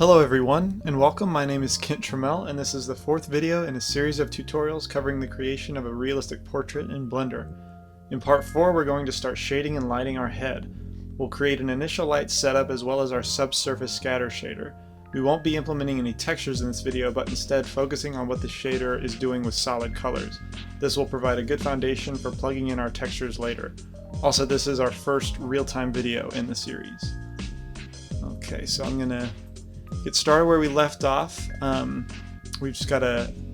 Hello everyone, and welcome. My name is Kent Trammell, and this is the fourth video in a series of tutorials covering the creation of a realistic portrait in Blender. In part 4, we're going to start shading and lighting our head. We'll create an initial light setup as well as our subsurface scatter shader. We won't be implementing any textures in this video, but instead focusing on what the shader is doing with solid colors. This will provide a good foundation for plugging in our textures later. Also, this is our first real-time video in the series. Okay, so I'm gonna get started where we left off. We've just got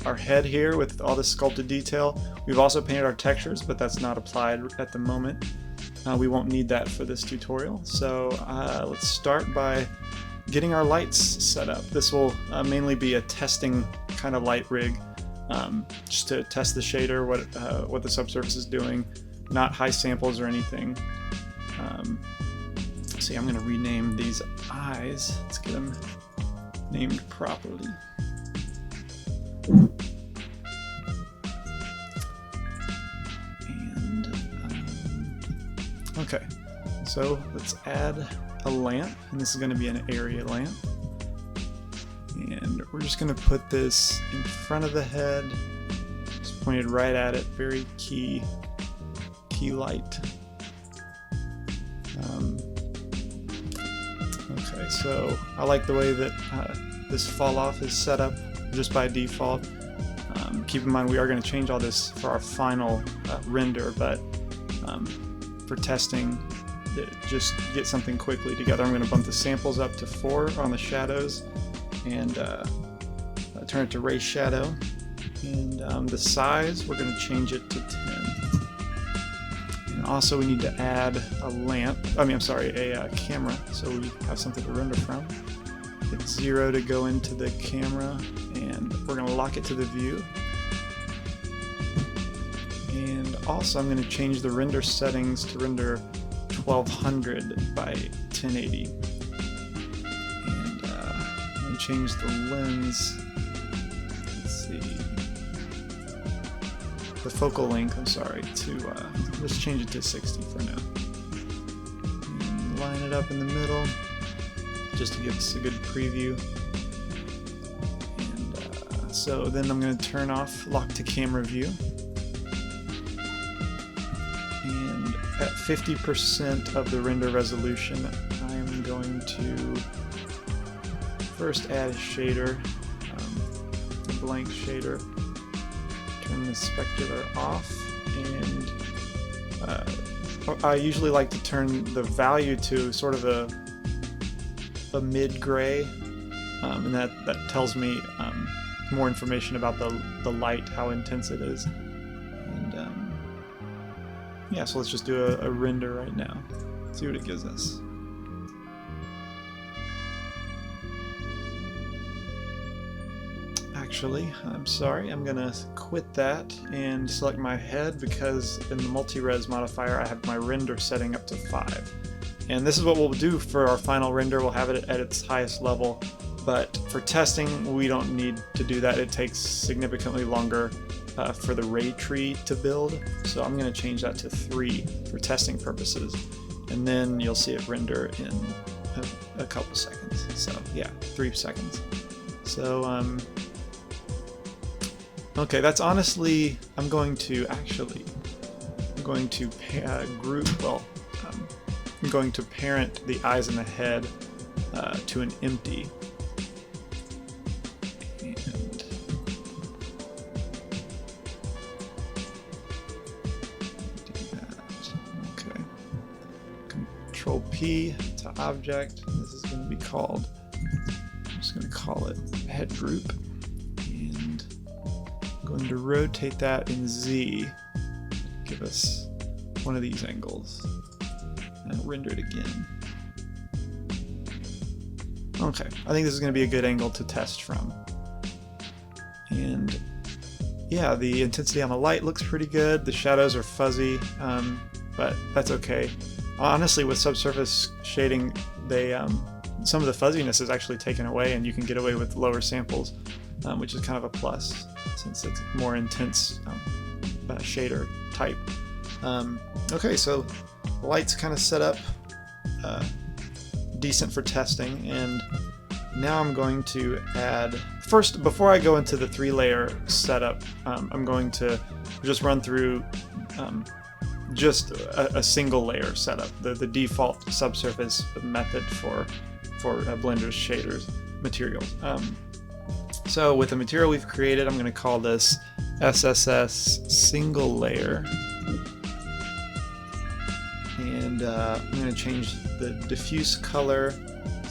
our head here with all this sculpted detail. We've also painted our textures, but that's not applied at the moment. We won't need that for this tutorial. So let's start by getting our lights set up. This will mainly be a testing kind of light rig, just to test the shader, what the subsurface is doing, not high samples or anything. See, I'm going to rename these eyes. Let's get them named properly. And okay, so let's add a lamp, and this is going to be an area lamp, and we're just going to put this in front of the head, just pointed right at it. Very key light. Okay, so I like the way that this fall off is set up just by default. Keep in mind we are going to change all this for our final render, but for testing, just get something quickly together. I'm going to bump the samples up to 4 on the shadows and turn it to ray shadow. And the size, we're going to change it to 10. And also we need to add a camera, so we have something to render from. Hit 0 to go into the camera, and we're going to lock it to the view. And also I'm going to change the render settings to render 1200 by 1080. And I'm going to change the lens, let's see, the focal length, to let's change it to 60 for now. And line it up in the middle, just to give us a good preview. And so then I'm going to turn off lock to camera view. And at 50% of the render resolution, I'm going to first add a shader, a blank shader. Turn the specular off, and I usually like to turn the value to sort of a mid-gray, and that tells me more information about the light, how intense it is. And yeah, so let's just do a render right now, see what it gives us. Actually, I'm sorry, I'm gonna quit that and select my head, because in the multi-res modifier I have my render setting up to 5. And this is what we'll do for our final render. We'll have it at its highest level, but for testing we don't need to do that. It takes significantly longer for the ray tree to build, so I'm going to change that to 3 for testing purposes, and then you'll see it render in a couple seconds. So yeah, 3 seconds. So okay, that's honestly, I'm going to parent the eyes and the head to an empty. And do that. Okay. Control P to object. This is going to be called, I'm just going to call it head group. And I'm going to rotate that in Z, give us one of these angles, and render it again. Okay, I think this is going to be a good angle to test from. And yeah, the intensity on the light looks pretty good. The shadows are fuzzy, but that's okay. Honestly, with subsurface shading, some of the fuzziness is actually taken away, and you can get away with lower samples, which is kind of a plus since it's more intense shader type. Okay, so the light's kind of set up decent for testing, and now I'm going to add, first, before I go into the 3-layer setup, I'm going to just run through just a single layer setup, the default subsurface method for Blender's shaders materials. So with the material we've created, I'm going to call this SSS single layer, and I'm going to change the diffuse color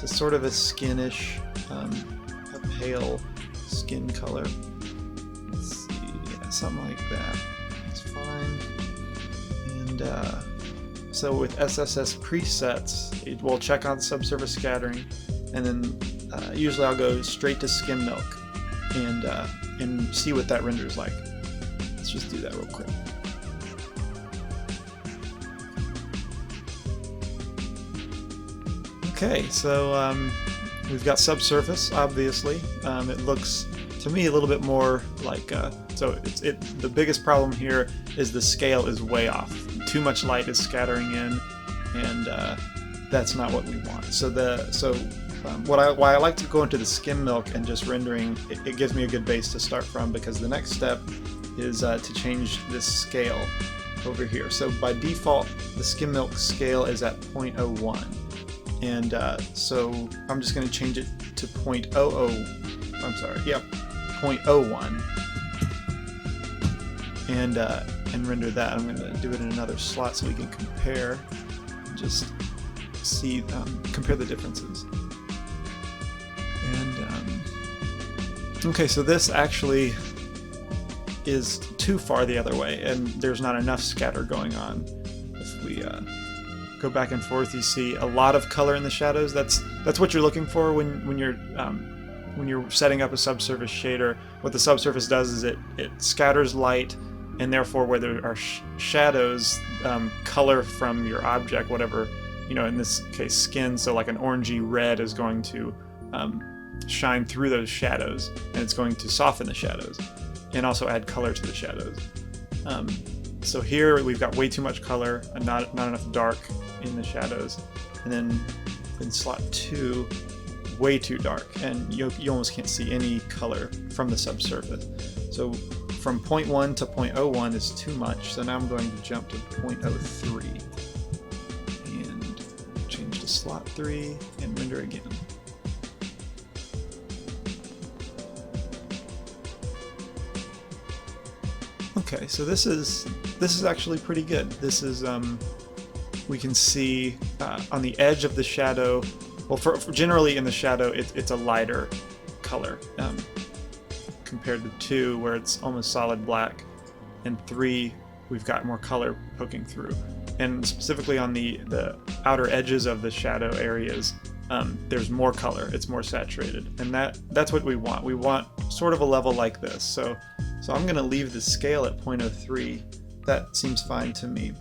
to sort of a skinish, a pale skin color. Let's see, yeah, something like that. That's fine. And so with SSS presets, it will check on subsurface scattering, and then usually I'll go straight to skim milk and see what that renders like. Let's just do that real quick. Okay, so we've got subsurface, obviously. It looks, to me, a little bit more like, so the biggest problem here is the scale is way off. Too much light is scattering in, and that's not what we want. So why I like to go into the skim milk and just rendering, it gives me a good base to start from, because the next step is to change this scale over here. So by default, the skim milk scale is at 0.01. And so I'm just going to change it to 0.00, I'm sorry, yeah, 0.01, and render that. I'm going to do it in another slot so we can compare, just see, compare the differences. And okay, so this actually is too far the other way, and there's not enough scatter going on. If we go back and forth, you see a lot of color in the shadows. That's what you're looking for when you're setting up a subsurface shader. What the subsurface does is it scatters light, and therefore where there are shadows, color from your object, whatever, in this case skin, so like an orangey red is going to shine through those shadows, and it's going to soften the shadows and also add color to the shadows. So here we've got way too much color and not enough dark in the shadows, and then in slot 2, way too dark, and you almost can't see any color from the subsurface. So from 0.1 to 0.01 is too much, so now I'm going to jump to 0.03 and change to slot 3 and render again. Okay, so this is actually pretty good. This is we can see on the edge of the shadow. Well, for generally in the shadow, it's a lighter color compared to 2, where it's almost solid black, and 3, we've got more color poking through. And specifically on the outer edges of the shadow areas, there's more color. It's more saturated, and that's what we want. We want sort of a level like this. So I'm going to leave the scale at 0.03. That seems fine to me.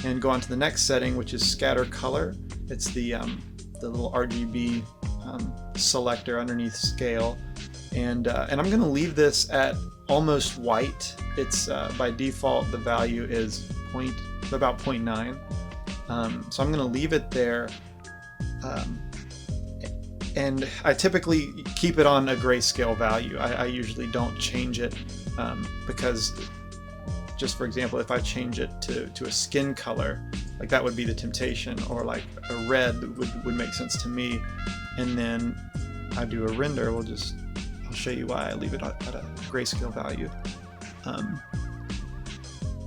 And go on to the next setting, which is scatter color. It's the little RGB selector underneath scale, and I'm going to leave this at almost white. It's by default the value is about 0.9. So I'm going to leave it there. And I typically keep it on a grayscale value. I usually don't change it because, just for example, if I change it to a skin color, like that would be the temptation, or like a red would make sense to me, and then I do a render. I'll show you why I leave it at a grayscale value.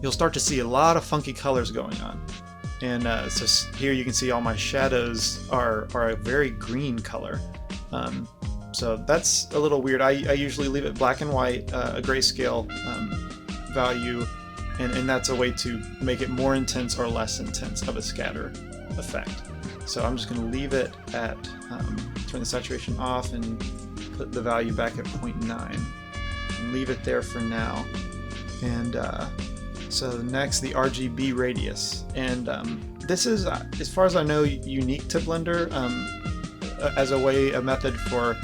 You'll start to see a lot of funky colors going on. And so here you can see all my shadows are a very green color. So that's a little weird. I usually leave it black and white, a grayscale value, and that's a way to make it more intense or less intense of a scatter effect. So I'm just going to leave it at, turn the saturation off and put the value back at 0.9 and leave it there for now. And so next, the RGB radius, and this is, as far as I know, unique to Blender as a method for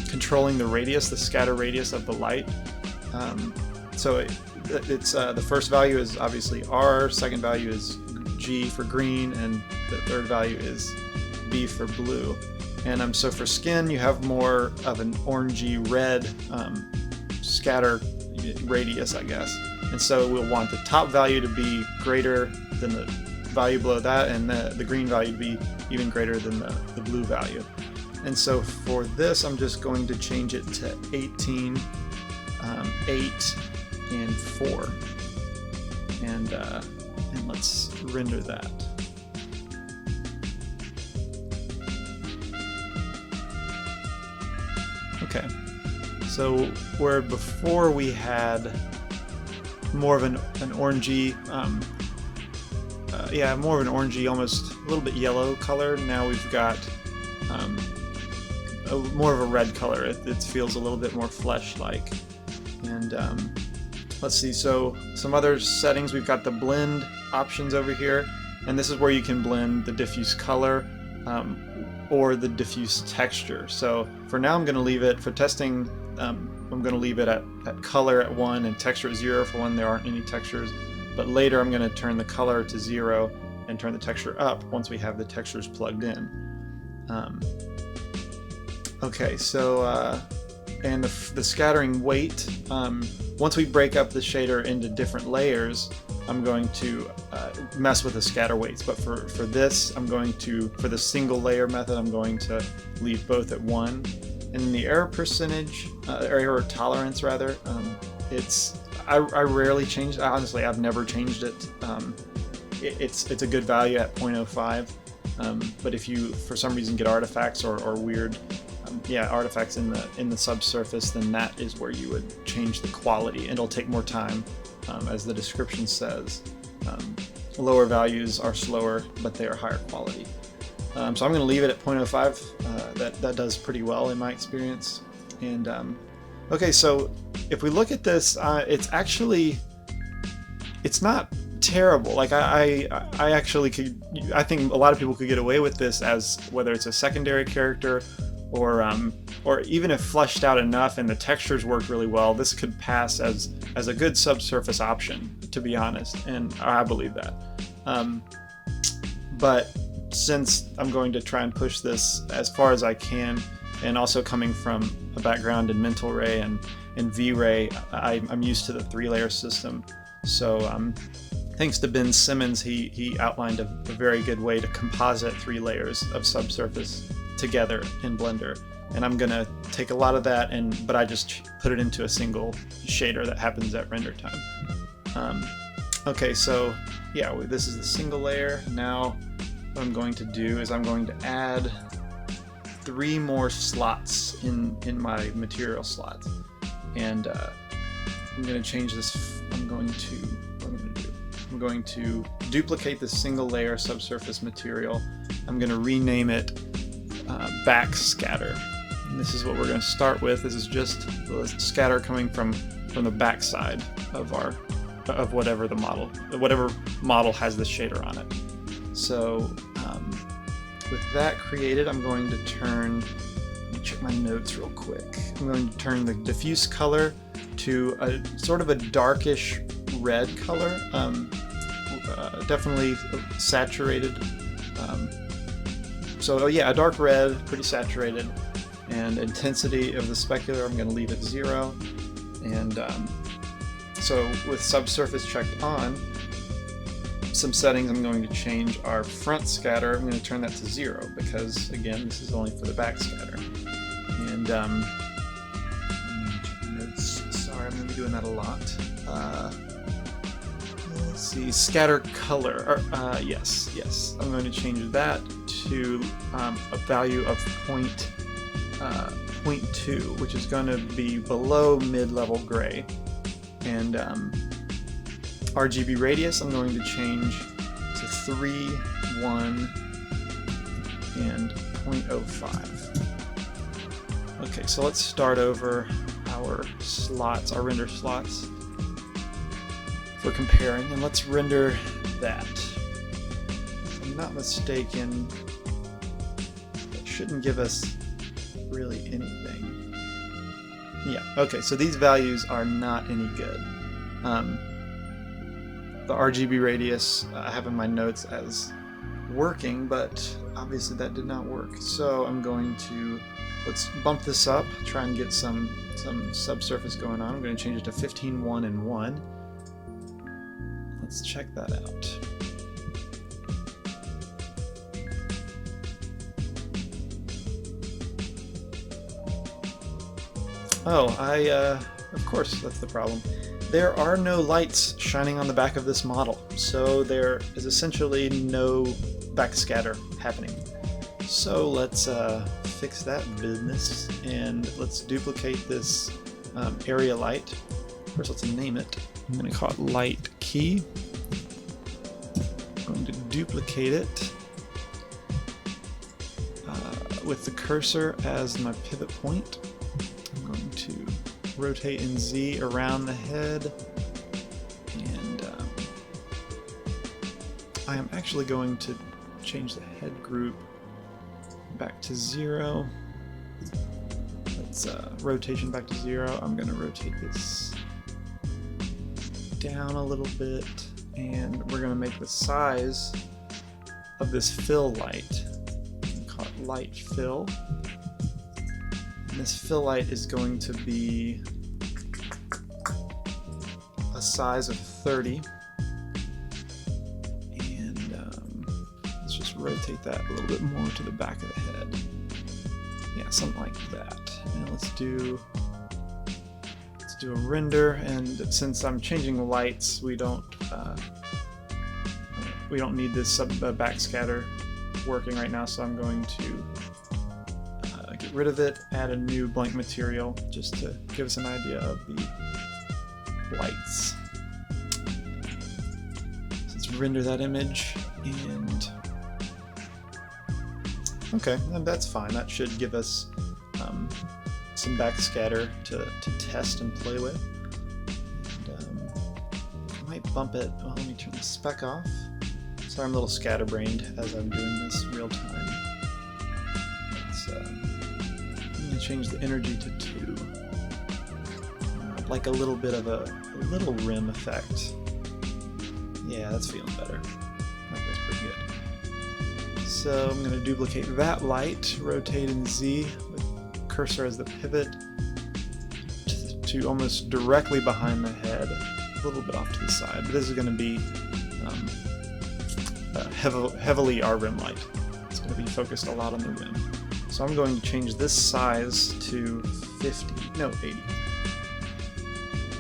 controlling the radius, the scatter radius of the light. So it's the first value is obviously R, second value is G for green, and the third value is B for blue. And so for skin, you have more of an orangey red scatter radius, I guess. And so we'll want the top value to be greater than the value below that, and the green value to be even greater than the blue value. And so for this, I'm just going to change it to 18, 8, and 4. And let's render that. Okay, so where before we had more of an orangey, more of an orangey, almost a little bit yellow color, now we've got more of a red color. It feels a little bit more flesh-like. And let's see, so some other settings, we've got the blend options over here, and this is where you can blend the diffuse color or the diffuse texture. So for now I'm going to leave it, for testing, I'm going to leave it at color at 1 and texture at 0 for when there aren't any textures. But later I'm going to turn the color to 0 and turn the texture up once we have the textures plugged in. Okay, so and the scattering weight, once we break up the shader into different layers, I'm going to mess with the scatter weights. But for this, I'm going to, for the single layer method, I'm going to leave both at 1. And the error percentage, error tolerance rather, I rarely change it. Honestly, I've never changed it. It's a good value at 0.05. But if you for some reason get artifacts or weird artifacts in the subsurface, then that is where you would change the quality. It'll take more time, as the description says. Lower values are slower, but they are higher quality. So I'm going to leave it at 0.05. That does pretty well in my experience. And okay, so if we look at this, it's not terrible. Like I actually could, I think a lot of people could get away with this as whether it's a secondary character or even if fleshed out enough and the textures work really well, this could pass as a good subsurface option, to be honest, and I believe that. But since I'm going to try and push this as far as I can, and also coming from a background in Mental Ray and V-Ray, I'm used to the 3-layer system. So thanks to Ben Simmons, he outlined a very good way to composite 3 layers of subsurface together in Blender. And I'm gonna take a lot of that, but I just put it into a single shader that happens at render time. Okay, so yeah, this is the single layer. Now what I'm going to do is I'm going to add 3 more slots in my material slots, and I'm going to change this. I'm going to duplicate the single layer subsurface material. I'm going to rename it backscatter. And this is what we're going to start with. This is just the scatter coming from the backside of whatever model has the shader on it. So with that created, I'm going to turn, let me check my notes real quick. I'm going to turn the diffuse color to a sort of a darkish red color, definitely saturated. So yeah, a dark red, pretty saturated. And intensity of the specular, I'm going to leave it 0. And so with subsurface checked on, some settings I'm going to change our front scatter. I'm going to turn that to 0 because, again, this is only for the back scatter. And let me check my notes. Sorry, I'm going to be doing that a lot. Let's see, scatter color. Yes. I'm going to change that to a value of 0.2, which is going to be below mid-level gray. And RGB radius I'm going to change to 3, 1, and 0.05. Okay, so let's start over our slots, our render slots for comparing, and let's render that. If I'm not mistaken, that shouldn't give us really anything. Yeah, okay, so these values are not any good. The RGB radius I have in my notes as working, but obviously that did not work. So I'm going to, let's bump this up, try and get some subsurface going on. I'm going to change it to 15, 1, and 1. Let's check that out. Oh, of course, that's the problem. There are no lights shining on the back of this model, so there is essentially no backscatter happening. So let's fix that business, and let's duplicate this area light. First, let's name it. I'm going to call it light key. I'm going to duplicate it with the cursor as my pivot point. I'm going to rotate in Z around the head, and I am actually going to change the head group back to 0. Let's rotation back to 0. I'm going to rotate this down a little bit, and we're going to make the size of this fill light. I'm call it light fill. And this fill light is going to be a size of 30. And let's just rotate that a little bit more to the back of the head. Yeah, something like that. And let's do a render, and since I'm changing lights, we don't need this backscatter working right now, so I'm going to get rid of it, add a new blank material just to give us an idea of the lights. So let's render that image, and okay, and that's fine. That should give us some backscatter to test and play with. And, I might bump it. Well, let me turn the spec off. Sorry, I'm a little scatterbrained as I'm doing this real time. I'm going to change the energy to 2. I'd like a little bit of a little rim effect. Yeah, that's feeling better. I think that's pretty good. So I'm going to duplicate that light, rotate in Z with cursor as the pivot to almost directly behind the head, a little bit off to the side. But this is going to be heavily our rim light. It's going to be focused a lot on the rim. So I'm going to change this size to 80.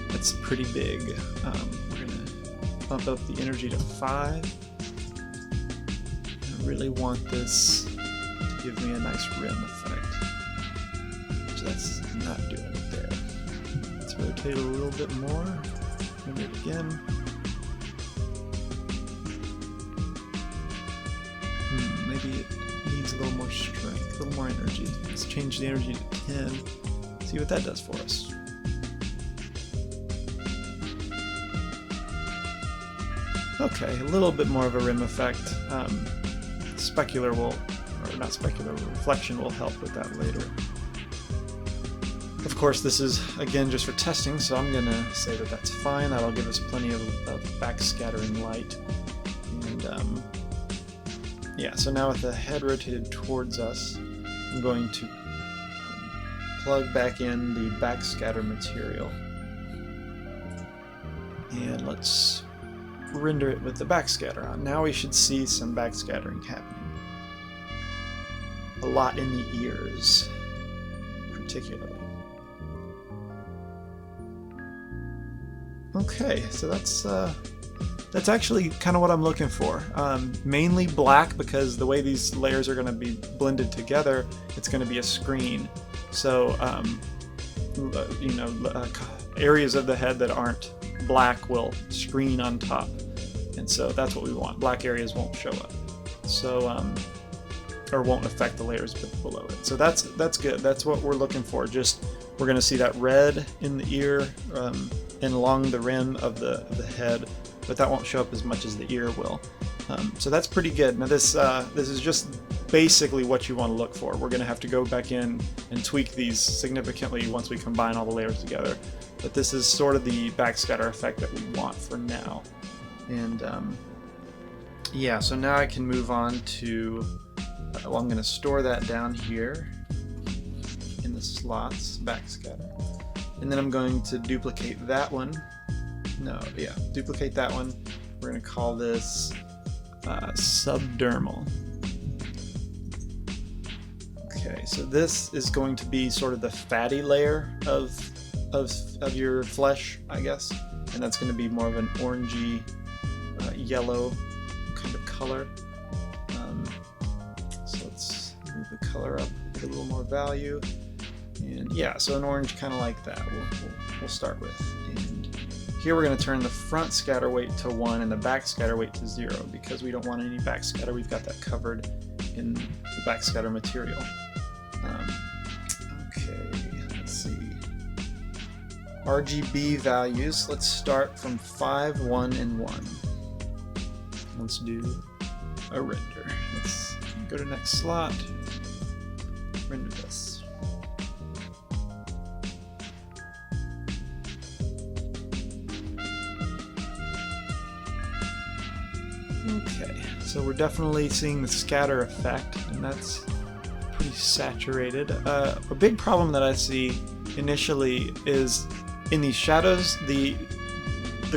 That's pretty big. We're going to bump up the energy to 5. I really want this to give me a nice rim effect. So that's not doing it there. Let's rotate a little bit more. Render it again. Maybe it needs a little more strength, a little more energy. Let's change the energy to 10. See what that does for us. Okay, a little bit more of a rim effect. Specular will, or not specular, reflection will help with that later. Of course, this is, again, just for testing, so I'm going to say that that's fine. That'll give us plenty of backscattering light. And, yeah, so now with the head rotated towards us, I'm going to plug back in the backscatter material. And let's render it with the backscatter on. Now we should see some backscattering happening. A lot in the ears, particularly. Okay, so that's actually kind of what I'm looking for. Mainly black, because the way these layers are going to be blended together, it's going to be a screen. So, areas of the head that aren't black will screen on top. And so that's what we want. Black areas won't show up. So, or won't affect the layers below it. So that's good. That's what we're looking for. Just, we're going to see that red in the ear and along the rim of the head, but that won't show up as much as the ear will. So that's pretty good. Now this is just basically what you want to look for. We're going to have to go back in and tweak these significantly once we combine all the layers together. But this is sort of the backscatter effect that we want for now. And Yeah, so now I can move on to, well, I'm going to store that down here in the slots, backscatter. And then I'm going to duplicate that one. Duplicate that one. We're going to call this subdermal. Okay, so this is going to be sort of the fatty layer of your flesh, I guess. And that's going to be more of an orangey, yellow kind of color. So let's move the color up, get a little more value. And yeah, so an orange kind of like that we'll start with. And here we're going to turn the front scatter weight to 1 and the back scatter weight to 0 because we don't want any back scatter. We've got that covered in the backscatter material. Okay, let's see. RGB values, let's start from 5, 1, and 1. Let's do a render. Let's go to next slot, render this. Okay, so we're definitely seeing the scatter effect, and that's pretty saturated. A big problem that I see initially is in these shadows, the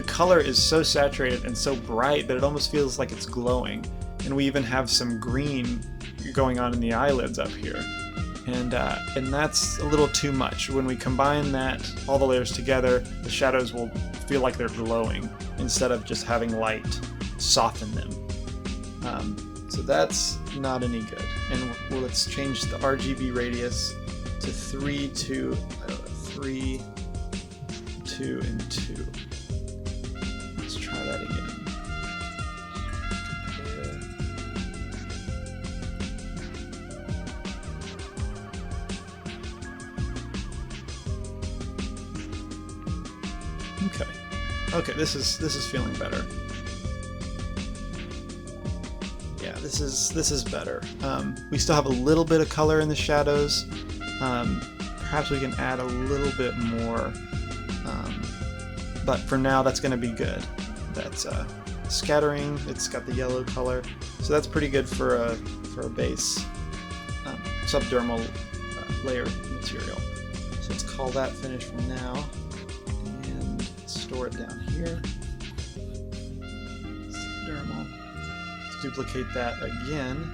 color is so saturated and so bright that it almost feels like it's glowing. And we even have some green going on in the eyelids up here. And that's a little too much. When we combine that, all the layers together, the shadows will feel like they're glowing instead of just having light soften them. So that's not any good. And well, let's change the RGB radius to 3, 2, 3, 2, and 2. Let's try that again. Okay, this is feeling better. Yeah, this is better. We still have a little bit of color in the shadows. Perhaps we can add a little bit more, but for now that's going to be good. That's scattering. It's got the yellow color, so that's pretty good for a base subdermal layer material. So let's call that finish from now. Store it down here. Subdermal. Let's duplicate that again.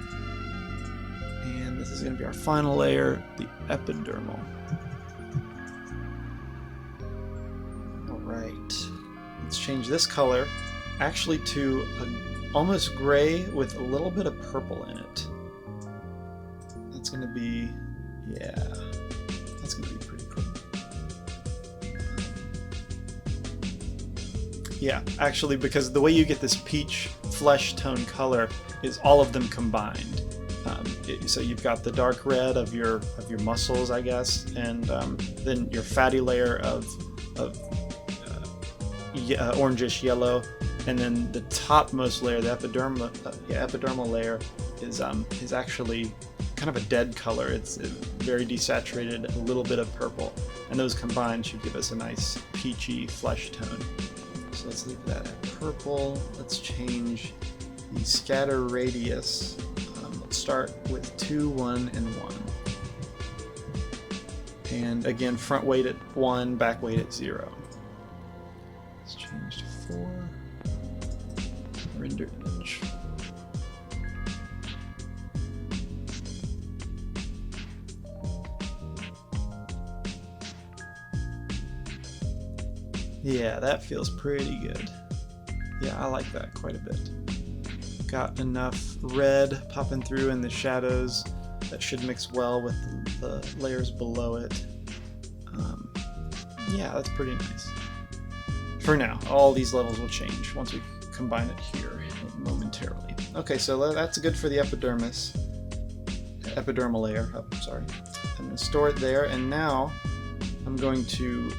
And this is going to be our final layer, the epidermal. Alright. Let's change this color actually to almost gray with a little bit of purple in it. That's going to be, yeah, that's going to be pretty cool. Yeah, actually, because the way you get this peach flesh tone color is all of them combined. So you've got the dark red of your muscles, I guess, and then your fatty layer of orangish yellow, and then the topmost layer, the epidermal layer, is actually kind of a dead color. It's very desaturated, a little bit of purple, and those combined should give us a nice peachy flesh tone. So let's leave that at purple. Let's change the scatter radius. Let's start with 2, 1, and 1. And again, front weight at 1, back weight at 0. Let's change to 4. Render image. Yeah, that feels pretty good. Yeah, I like that quite a bit. Got enough red popping through in the shadows that should mix well with the layers below it. Yeah, that's pretty nice. For now, all these levels will change once we combine it here momentarily. Okay, so that's good for the epidermal layer. Oh, sorry. I'm going to store it there, and now I'm going to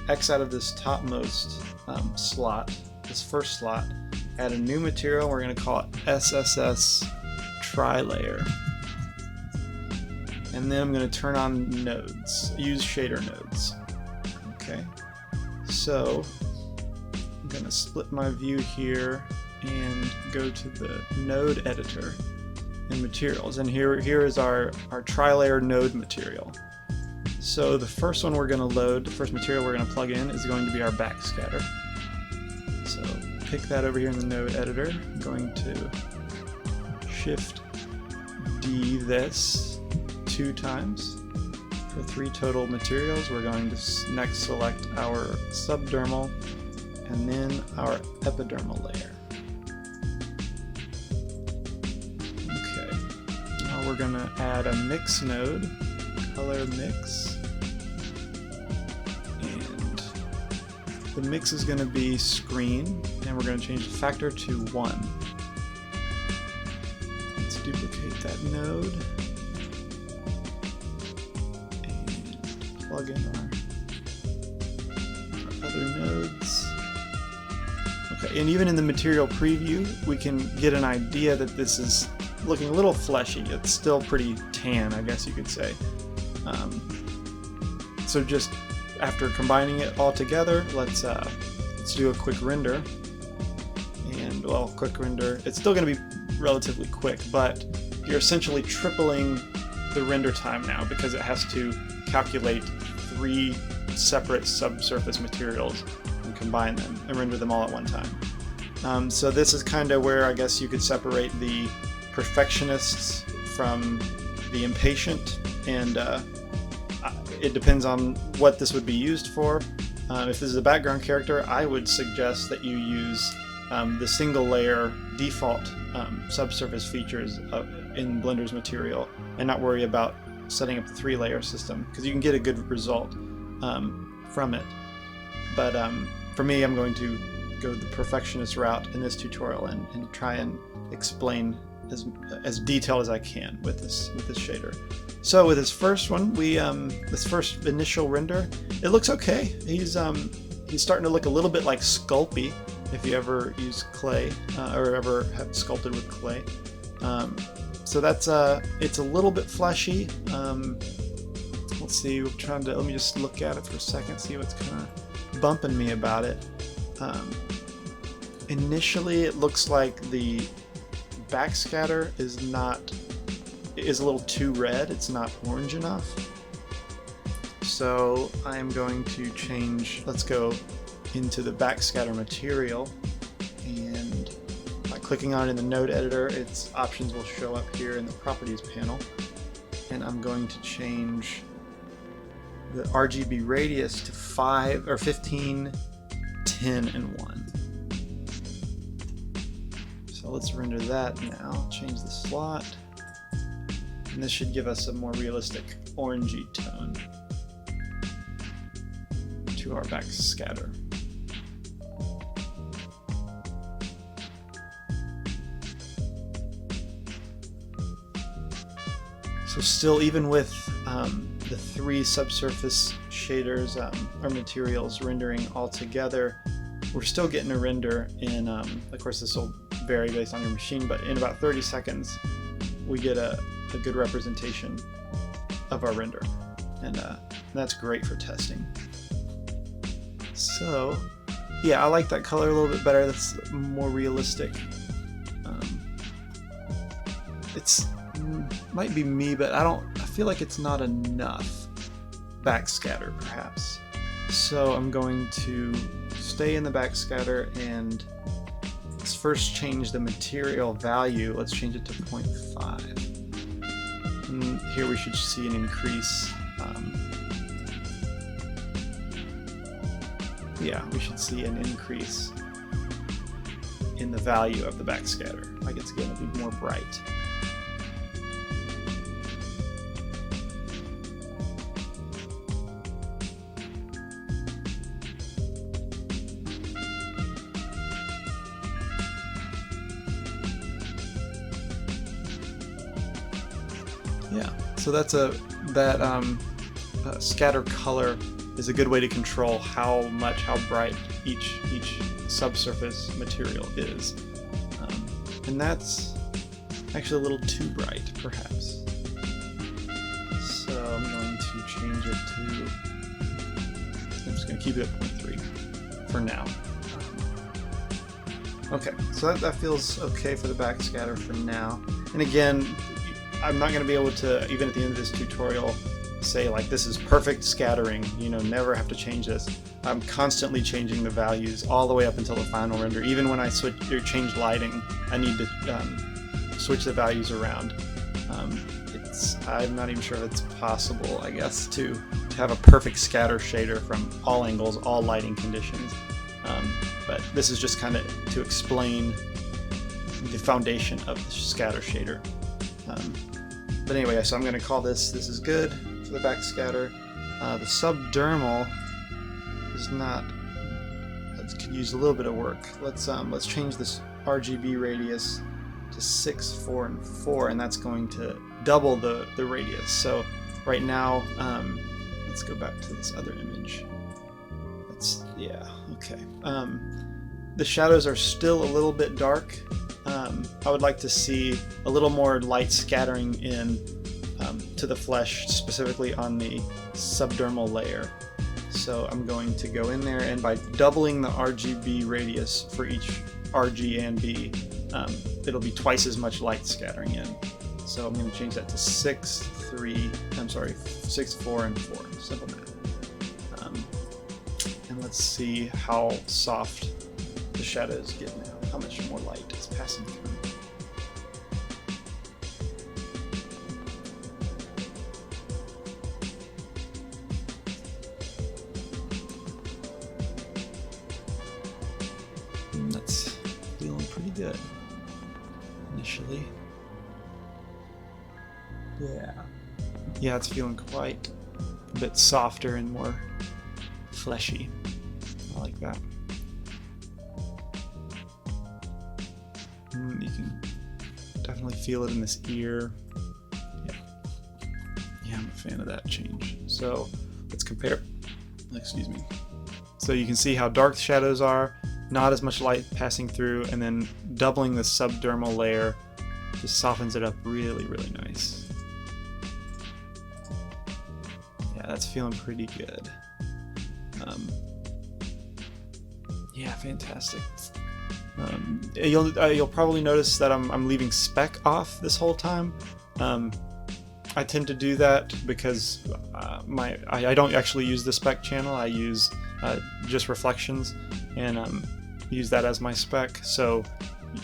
X out of this topmost slot, this first slot, add a new material. We're going to call it SSS Tri-Layer. And then I'm going to turn on nodes, use shader nodes. Okay, so I'm going to split my view here and go to the node editor and materials, and here is our tri-layer node material. So the first one we're going to load, the first material we're going to plug in is going to be our backscatter. So pick that over here in the node editor. I'm going to Shift D this 2 times. For 3 total materials, we're going to next select our subdermal and then our epidermal layer. Okay, now we're going to add a mix node, color mix, and the mix is going to be screen, and we're going to change the factor to 1. Let's duplicate that node. Plug in our other nodes. Okay, and even in the material preview, we can get an idea that this is looking a little fleshy. It's still pretty tan, I guess you could say. So just after combining it all together, let's do a quick render. And well, quick render. It's still going to be relatively quick, but you're essentially tripling the render time now because it has to calculate 3 separate subsurface materials and combine them and render them all at one time. So this is kind of where I guess you could separate the perfectionists from the impatient, and it depends on what this would be used for. If this is a background character, I would suggest that you use the single layer default subsurface features in Blender's material and not worry about setting up the 3-layer system, because you can get a good result from it. But for me, I'm going to go the perfectionist route in this tutorial and try and explain as detailed as I can with this shader. So with this first one, this first initial render, it looks okay. He's starting to look a little bit like Sculpey, if you ever use clay or ever have sculpted with clay. So that's it's a little bit fleshy. Let's see. Let me just look at it for a second, see what's kind of bumping me about it. Initially, it looks like the backscatter is a little too red. It's not orange enough. So I'm going to change. Let's go into the backscatter material, and by clicking on it in the node editor, its options will show up here in the properties panel. And I'm going to change the RGB radius to 5 or 15, 10, and 1. So let's render that now. Change the slot, and this should give us a more realistic orangey tone to our backscatter. So still, even with the 3 subsurface shaders or materials rendering all together, we're still getting a render in, of course this will vary based on your machine, but in about 30 seconds we get a good representation of our render, and that's great for testing. So yeah, I like that color a little bit better. That's more realistic. It's might be me, but I feel like it's not enough backscatter perhaps. So I'm going to stay in the backscatter, and let's first change the material value. Let's change it to 0.5. And here we should see an increase. Yeah, we should see an increase in the value of the backscatter. Like it's going to be more bright. Yeah, so that's that scatter color is a good way to control how bright each subsurface material is, and that's actually a little too bright, perhaps. So I'm going to change it to. I'm just going to keep it at 0.3 for now. Okay, so that feels okay for the backscatter for now. And again, I'm not going to be able to, even at the end of this tutorial, say like this is perfect scattering, you know, never have to change this. I'm constantly changing the values all the way up until the final render. Even when I switch or change lighting, I need to switch the values around. I'm not even sure if it's possible, I guess, to have a perfect scatter shader from all angles, all lighting conditions. But this is just kind of to explain the foundation of the scatter shader. But anyway, so I'm going to call this is good for the backscatter. The subdermal is not, that could use a little bit of work. Let's change this RGB radius to 6, 4, and 4, and that's going to double the radius. So right now, let's go back to this other image. Okay. The shadows are still a little bit dark. I would like to see a little more light scattering in to the flesh, specifically on the subdermal layer. So I'm going to go in there, and by doubling the RGB radius for each RG and B, it'll be twice as much light scattering in. So I'm going to change that to 6, 4, and 4. Simple math. And let's see how soft the shadows get now, how much more light is passing through. That's feeling pretty good initially. Yeah, it's feeling quite a bit softer and more fleshy. I like that. You can definitely feel it in this ear. Yeah, I'm a fan of that change. So let's compare. Excuse me. So you can see how dark the shadows are, not as much light passing through, and then doubling the subdermal layer just softens it up really, really nice. Yeah, that's feeling pretty good. Yeah, fantastic. You'll probably notice that I'm leaving spec off this whole time. I tend to do that because I don't actually use the spec channel. I use just reflections and use that as my spec. So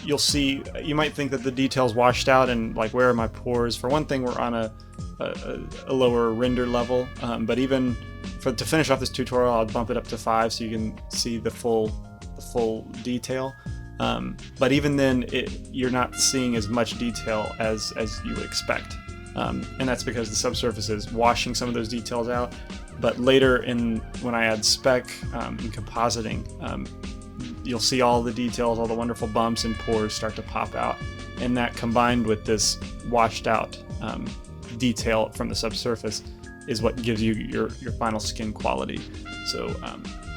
you'll see, you might think that the detail's washed out and like, where are my pores? For one thing, we're on a lower render level, but even to finish off this tutorial, I'll bump it up to 5 so you can see the full detail. But even then, you're not seeing as much detail as you would expect, and that's because the subsurface is washing some of those details out. But later, when I add spec in compositing, you'll see all the details, all the wonderful bumps and pores start to pop out, and that combined with this washed out detail from the subsurface is what gives you your final skin quality. So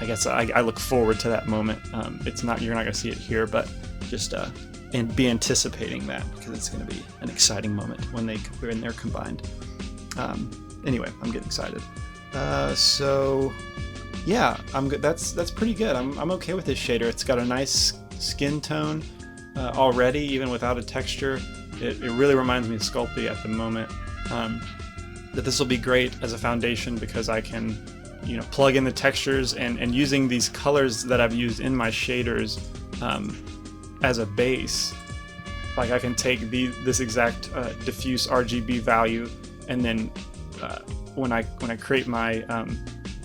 I guess I look forward to that moment. You're not going to see it here, but just and be anticipating that, because it's going to be an exciting moment when they're combined. Anyway, I'm getting excited. So yeah, I'm good. That's pretty good. I'm okay with this shader. It's got a nice skin tone already, even without a texture. It really reminds me of Sculpey at the moment. That this will be great as a foundation because I can, plug in the textures and using these colors that I've used in my shaders as a base. Like I can take this exact diffuse RGB value, and then when I create my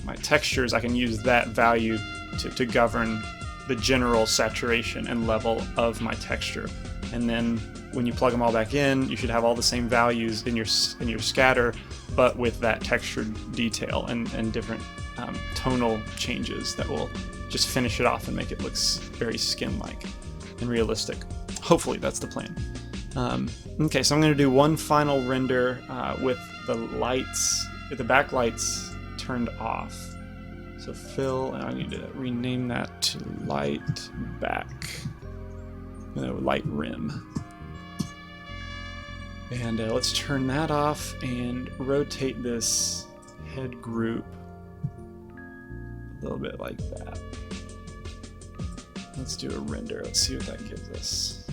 my textures, I can use that value to govern the general saturation and level of my texture. And then when you plug them all back in, you should have all the same values in your scatter, but with that textured detail and different tonal changes that will just finish it off and make it look very skin-like and realistic. Hopefully that's the plan. Okay, so I'm going to do one final render with the backlights turned off. So fill, and I need to rename that to light back. No, light rim. And let's turn that off and rotate this head group a little bit like that. let's do a render. Let's see what that gives us.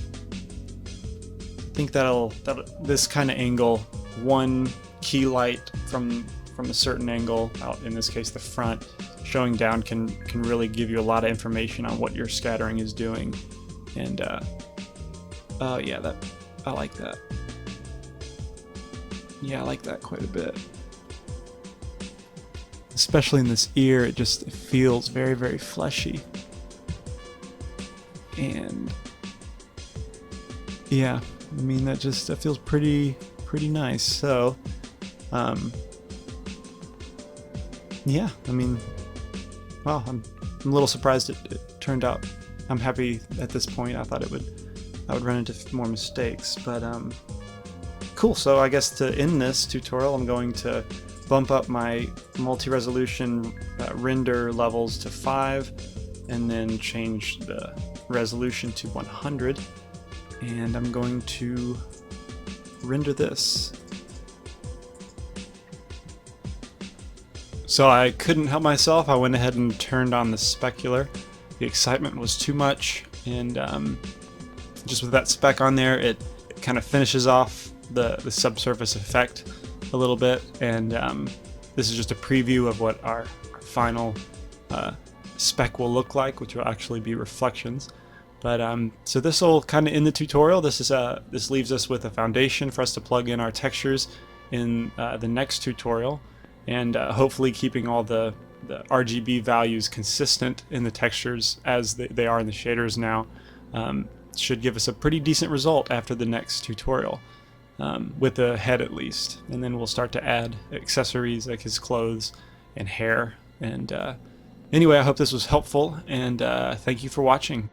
I think this kind of angle, one key light from a certain angle, out in this case the front, showing down can really give you a lot of information on what your scattering is doing. And yeah, I like that. Yeah, I like that quite a bit. Especially in this ear, it feels very, very fleshy. And yeah, I mean, that feels pretty nice. So yeah, I mean, well, I'm a little surprised it turned out. I'm happy at this point. I thought I would run into more mistakes, but cool. So I guess to end this tutorial, I'm going to bump up my multi-resolution render levels to 5, and then change the resolution to 100, and I'm going to render this. So I couldn't help myself. I went ahead and turned on the specular. The excitement was too much, and just with that spec on there, it kind of finishes off the subsurface effect a little bit, and this is just a preview of what our final spec will look like, which will actually be reflections. But so this will kind of end the tutorial. This leaves us with a foundation for us to plug in our textures in the next tutorial, and hopefully keeping all the RGB values consistent in the textures as they are in the shaders now. Should give us a pretty decent result after the next tutorial, with the head at least. And then we'll start to add accessories like his clothes and hair. And anyway, I hope this was helpful, and thank you for watching.